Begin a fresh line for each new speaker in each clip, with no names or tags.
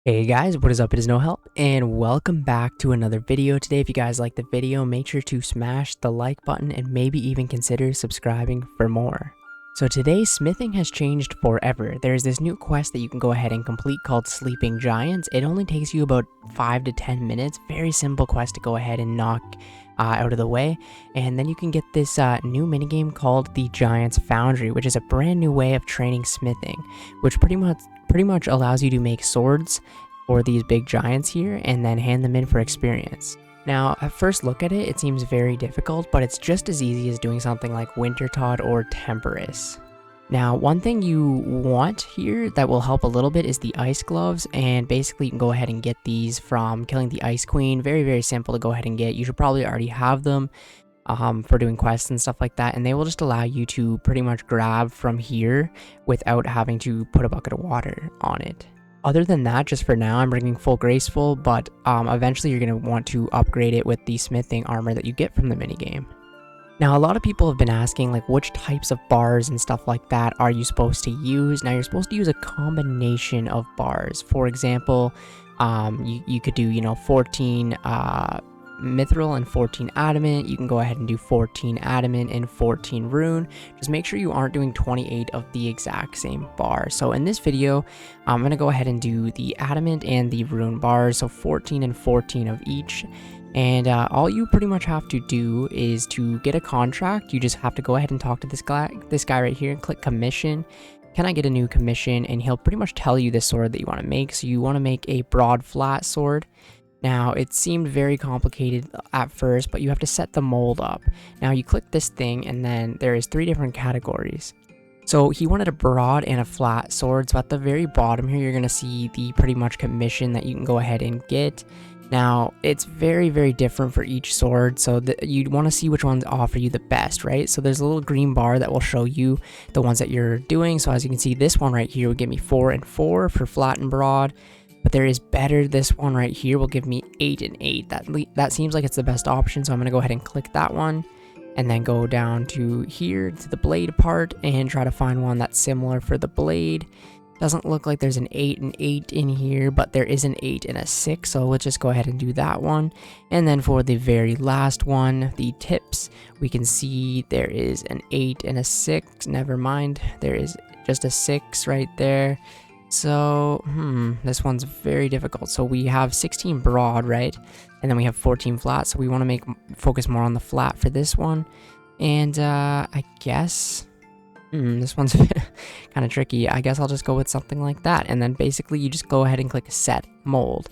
Hey guys, what is up? It is No Help, and welcome back to another video. Today, if you guys like the video, make sure to smash the like button and maybe even consider subscribing for more. So today, smithing has changed forever. There's this new quest that you can go ahead and complete called Sleeping Giants. It only takes you about 5 to 10 minutes. Very simple quest to go ahead and knock out of the way, and then you can get this new minigame called the Giants Foundry, which is a brand new way of training smithing, which pretty much allows you to make swords for these big giants here and then hand them in for experience. Now, at first look at it, it seems very difficult, but it's just as easy as doing something like Wintertod or Temporous. Now, one thing you want here that will help a little bit is the ice gloves, and basically you can go ahead and get these from killing the Ice Queen. Very, very simple to go ahead and get. You should probably already have them for doing quests and stuff like that, and they will just allow you to pretty much grab from here without having to put a bucket of water on it. Other than that, just for now, I'm bringing full graceful, but eventually you're going to want to upgrade it with the smithing armor that you get from the minigame. Now, a lot of people have been asking, like, which types of bars and stuff like that are you supposed to use? Now, you're supposed to use a combination of bars. For example, you could do, 14 mithril and 14 adamant. You can go ahead and do 14 adamant and 14 rune. Just make sure you aren't doing 28 of the exact same bar. So in this video, I'm going to go ahead and do the adamant and the rune bars, so 14 and 14 of each. And all you pretty much have to do is to get a contract. You just have to go ahead and talk to this guy right here and click commission. Can I get a new commission? And he'll pretty much tell you the sword that you want to make. So you want to make a broad flat sword. Now, it seemed very complicated at first, but you have to set the mold up. Now, you click this thing, and then there is 3 different categories. So he wanted a broad and a flat sword. So at the very bottom here, you're going to see the pretty much commission that you can go ahead and get. Now, it's very, very different for each sword, so you'd want to see which ones offer you the best, right? So there's a little green bar that will show you the ones that you're doing. So as you can see, this one right here will give me 4 and 4 for flat and broad. But there is better. This one right here will give me 8 and 8. That seems like it's the best option, so I'm going to go ahead and click that one. And then go down to here to the blade part and try to find one that's similar for the blade. Doesn't look like there's an 8 and 8 in here, but there is an 8 and a 6, so let's just go ahead and do that one. And then for the very last one, the tips, we can see there is an 8 and a 6. Never mind, there is just a 6 right there. So, this one's very difficult. So we have 16 broad, right? And then we have 14 flat, so we want to focus more on the flat for this one. And I guess this one's kind of tricky. I guess I'll just go with something like that. And then basically you just go ahead and click set mold.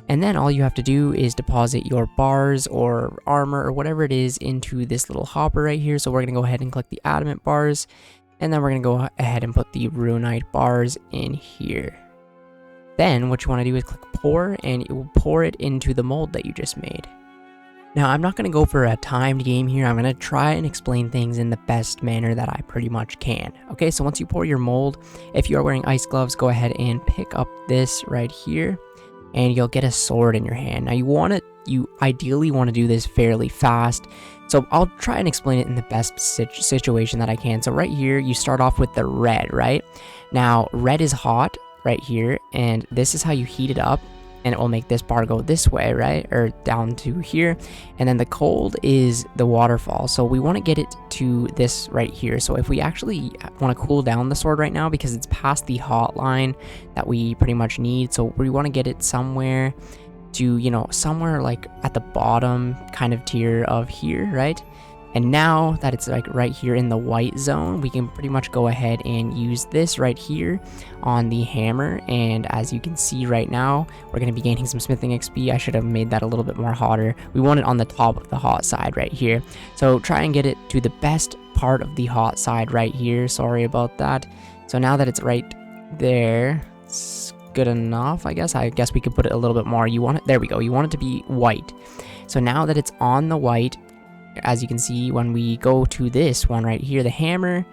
And then all you have to do is deposit your bars or armor or whatever it is into this little hopper right here. So we're going to go ahead and click the adamant bars. And then we're going to go ahead and put the runite bars in here. Then what you want to do is click pour, and it will pour it into the mold that you just made. Now, I'm not going to go for a timed game here. I'm going to try and explain things in the best manner that I pretty much can. Okay, so once you pour your mold, if you are wearing ice gloves, go ahead and pick up this right here, and you'll get a sword in your hand. Now, you ideally want to do this fairly fast. So I'll try and explain it in the best situation that I can. So right here, you start off with the red, right? Now, red is hot right here, and this is how you heat it up. And it will make this bar go this way, right? Or down to here. And then the cold is the waterfall. So we want to get it to this right here. So if we actually want to cool down the sword right now, because it's past the hot line that we pretty much need. So we want to get it somewhere to, somewhere like at the bottom kind of tier of here, right? And now that it's like right here in the white zone, we can pretty much go ahead and use this right here on the hammer. And as you can see right now, we're going to be gaining some smithing XP. I should have made that a little bit more hotter. We want it on the top of the hot side right here. So try and get it to the best part of the hot side right here. Sorry about that. So now that it's right there, it's good enough, I guess. I guess we could put it a little bit more. There we go. You want it to be white. So now that it's on the white, as you can see, when we go to this one right here, the hammer,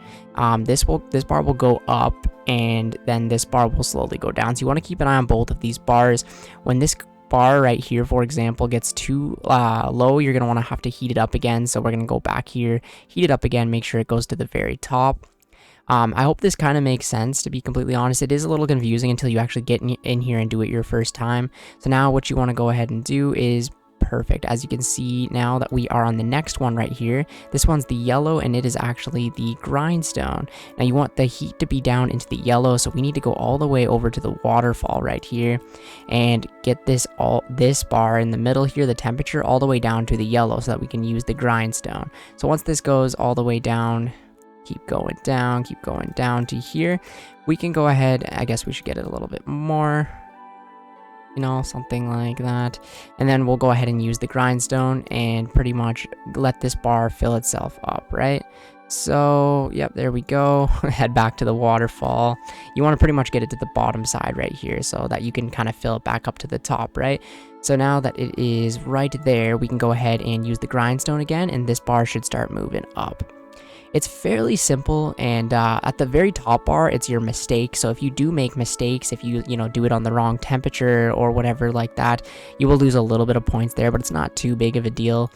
this bar will go up, and then this bar will slowly go down. So you want to keep an eye on both of these bars. When this bar right here, for example, gets too low, you're going to have to heat it up again. So we're going to go back here, heat it up again, make sure it goes to the very top. I hope this kind of makes sense, to be completely honest. It is a little confusing until you actually get in here and do it your first time. So now what you want to go ahead and do is perfect. As you can see now that we are on the next one right here, this one's the yellow and it is actually the grindstone. Now you want the heat to be down into the yellow, so we need to go all the way over to the waterfall right here and get this bar in the middle here, the temperature, all the way down to the yellow so that we can use the grindstone. So once this goes all the way down, keep going down to here, we can go ahead, I guess we should get it a little bit more, you know, something like that, and then we'll go ahead and use the grindstone and pretty much let this bar fill itself up, right? So yep, there we go. Head back to the waterfall. You want to pretty much get it to the bottom side right here so that you can kind of fill it back up to the top, right? So now that it is right there, we can go ahead and use the grindstone again, and this bar should start moving up. It's fairly simple, and at the very top bar, it's your mistake. So if you do make mistakes, if you do it on the wrong temperature or whatever like that, you will lose a little bit of points there, but it's not too big of a deal.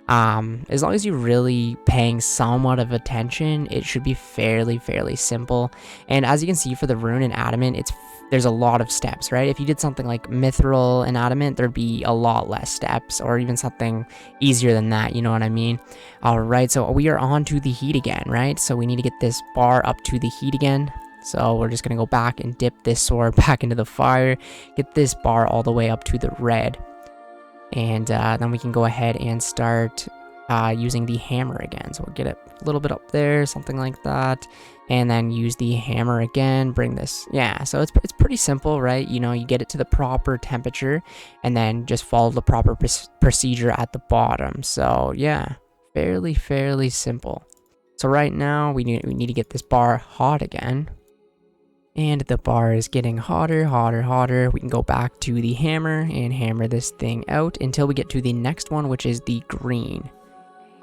As long as you're really paying somewhat of attention, it should be fairly simple. And as you can see for the rune and adamant, there's a lot of steps, right? If you did something like mithril and adamant, there'd be a lot less steps, or even something easier than that, you know what I mean? All right, so we are on to the heat again, right? So we need to get this bar up to the heat again. So we're just gonna go back and dip this sword back into the fire, get this bar all the way up to the red. And then we can go ahead and start using the hammer again. So we'll get it a little bit up there, something like that, and then use the hammer again, bring this, yeah, so it's pretty simple, right? You know, you get it to the proper temperature and then just follow the proper procedure at the bottom. So yeah, fairly simple. So right now we need to get this bar hot again, and the bar is getting hotter. We can go back to the hammer and hammer this thing out until we get to the next one, which is the green.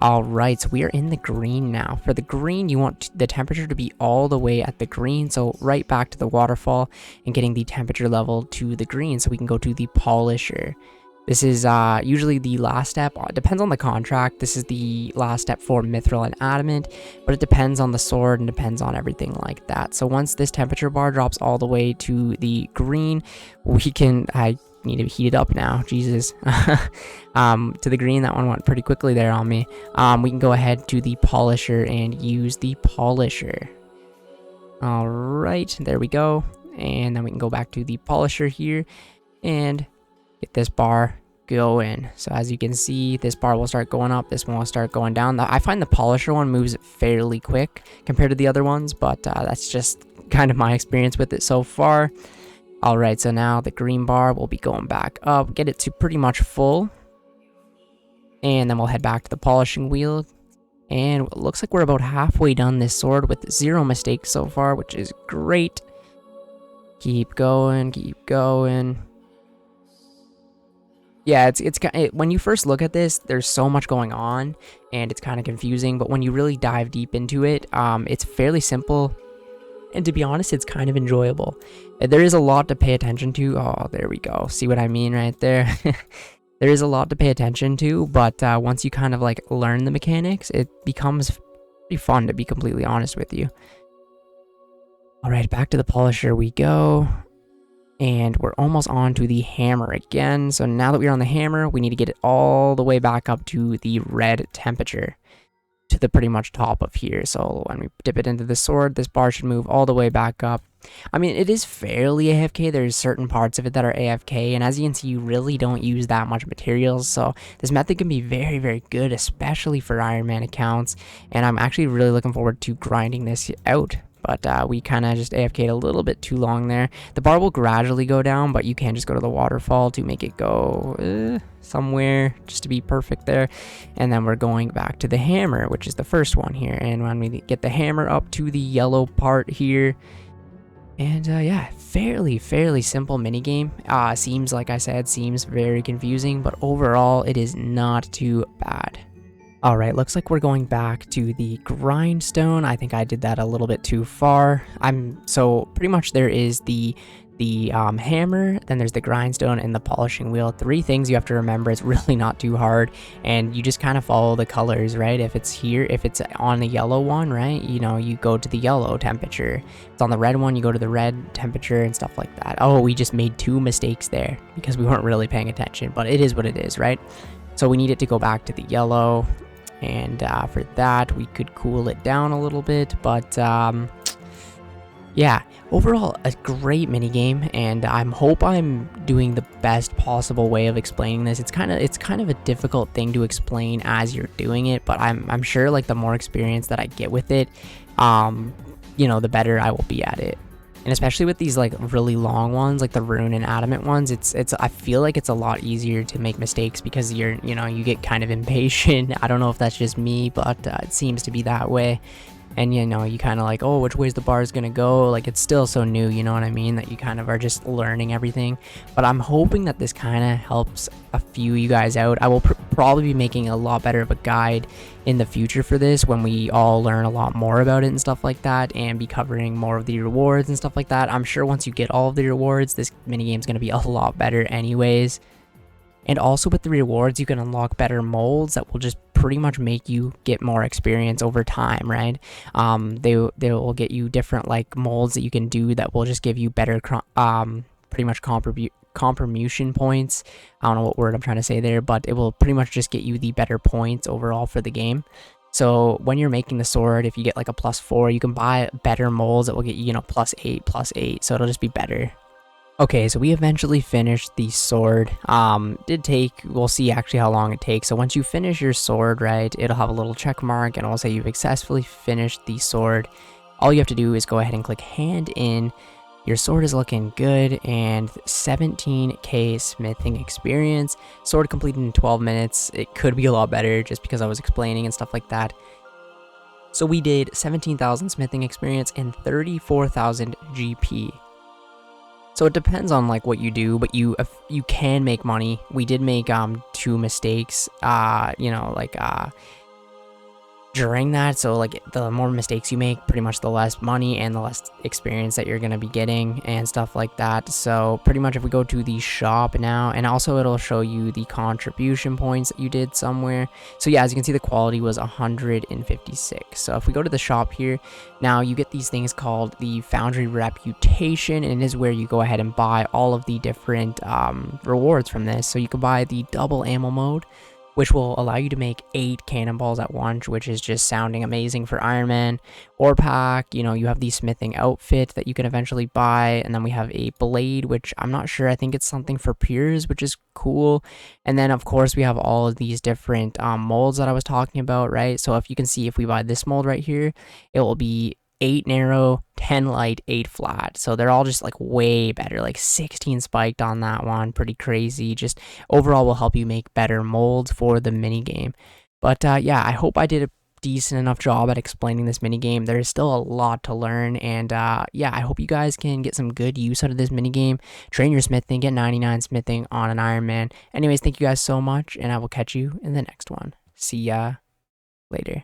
Alright, so we are in the green now. For the green, you want the temperature to be all the way at the green, so right back to the waterfall and getting the temperature level to the green so we can go to the polisher. This is usually the last step. It depends on the contract. This is the last step for mithril and adamant, but it depends on the sword and depends on everything like that. So once this temperature bar drops all the way to the green, we can... I need to heat it up now, Jesus. To the green, that one went pretty quickly there on me. We can go ahead to the polisher and use the polisher. All right, there we go. And then we can go back to the polisher here and get this bar going. So as you can see, this bar will start going up, this one will start going down. I find the polisher one moves fairly quick compared to the other ones, but that's just kind of my experience with it so far. Alright, so now the green bar will be going back up, get it to pretty much full, and then we'll head back to the polishing wheel. And it looks like we're about halfway done this sword with 0 mistakes so far, which is great. Keep going. Yeah, when you first look at this, there's so much going on and it's kind of confusing, but when you really dive deep into it, it's fairly simple. And to be honest, it's kind of enjoyable. There is a lot to pay attention to. Oh, there we go. See what I mean right there? There is a lot to pay attention to, but once you kind of like learn the mechanics, it becomes pretty fun, to be completely honest with you. All right, back to the polisher we go. And we're almost on to the hammer again. So now that we're on the hammer, we need to get it all the way back up to the red temperature, to the pretty much top of here. So when we dip it into the sword, this bar should move all the way back up. I mean, it is fairly AFK. There's certain parts of it that are AFK, and as you can see, you really don't use that much materials, so this method can be very good, especially for Ironman accounts, and I'm actually really looking forward to grinding this out. But we kind of just AFK'd a little bit too long there. The bar will gradually go down, but you can just go to the waterfall to make it go somewhere just to be perfect there. And then we're going back to the hammer, which is the first one here. And when we get the hammer up to the yellow part here, and yeah, fairly simple minigame. Seems, like I said, seems very confusing, but overall it is not too bad. Alright, looks like we're going back to the grindstone. I think I did that a little bit too far. So pretty much there is the the hammer, then there's the grindstone, and the polishing wheel. 3 things you have to remember. It's really not too hard, and you just kind of follow the colors, right? If it's here, if it's on the yellow one, right, you know, you go to the yellow temperature. If it's on the red one, you go to the red temperature and stuff like that. Oh, we just made 2 mistakes there because we weren't really paying attention, but it is what it is, right? So we need it to go back to the yellow, and for that we could cool it down a little bit, but yeah, overall a great mini game, and I hope I'm doing the best possible way of explaining this. It's kind of a difficult thing to explain as you're doing it, but I'm sure like the more experience that I get with it, you know, the better I will be at it. And especially with these like really long ones, like the rune and adamant ones, I feel like it's a lot easier to make mistakes because you get kind of impatient. I don't know if that's just me, but it seems to be that way. And you know, you kind of like, oh, which way's the bar is gonna go? Like, it's still so new, you know what I mean, that you kind of are just learning everything. But I'm hoping that this kind of helps a few of you guys out. I will probably be making a lot better of a guide in the future for this when we all learn a lot more about it and stuff like that, and be covering more of the rewards and stuff like that. I'm sure once you get all of the rewards, this minigame is going to be a lot better anyways. And also with the rewards, you can unlock better molds that will just pretty much make you get more experience over time, right? They will get you different like molds that you can do that will just give you better pretty much compromution points. I don't know what word I'm trying to say there, but it will pretty much just get you the better points overall for the game. So when you're making the sword, if you get like a +4, you can buy better molds that will get you, you know, +8, so it'll just be better. Okay, so we eventually finished the sword. We'll see actually how long it takes. So once you finish your sword, right, it'll have a little check mark and it'll say you've successfully finished the sword. All you have to do is go ahead and click hand in. Your sword is looking good, and 17k smithing experience. Sword completed in 12 minutes. It could be a lot better just because I was explaining and stuff like that. So we did 17,000 smithing experience and 34,000 GP. So it depends on like what you do, but you can make money. We did make 2 mistakes, you know, like during that. So like the more mistakes you make, pretty much the less money and the less experience that you're going to be getting and stuff like that. So pretty much if we go to the shop now, and also it'll show you the contribution points that you did somewhere. So yeah, as you can see, the quality was 156. So if we go to the shop here, now you get these things called the Foundry reputation, and it is where you go ahead and buy all of the different rewards from this. So you can buy the double ammo mode, which will allow you to make 8 cannonballs at once, which is just sounding amazing for Iron Man. Ore pack, you know, you have the smithing outfit that you can eventually buy, and then we have a blade, which I'm not sure, I think it's something for peers, which is cool. And then of course we have all of these different molds that I was talking about, right? So if you can see, if we buy this mold right here, it will be 8 narrow, 10 light, 8 flat. So they're all just like way better, like 16 spiked on that one. Pretty crazy. Just overall will help you make better molds for the mini game. But yeah, I hope I did a decent enough job at explaining this mini game. There is still a lot to learn, and yeah, I hope you guys can get some good use out of this mini game. Train your smithing, get 99 smithing on an Iron Man. Anyways, thank you guys so much, and I will catch you in the next one. See ya later.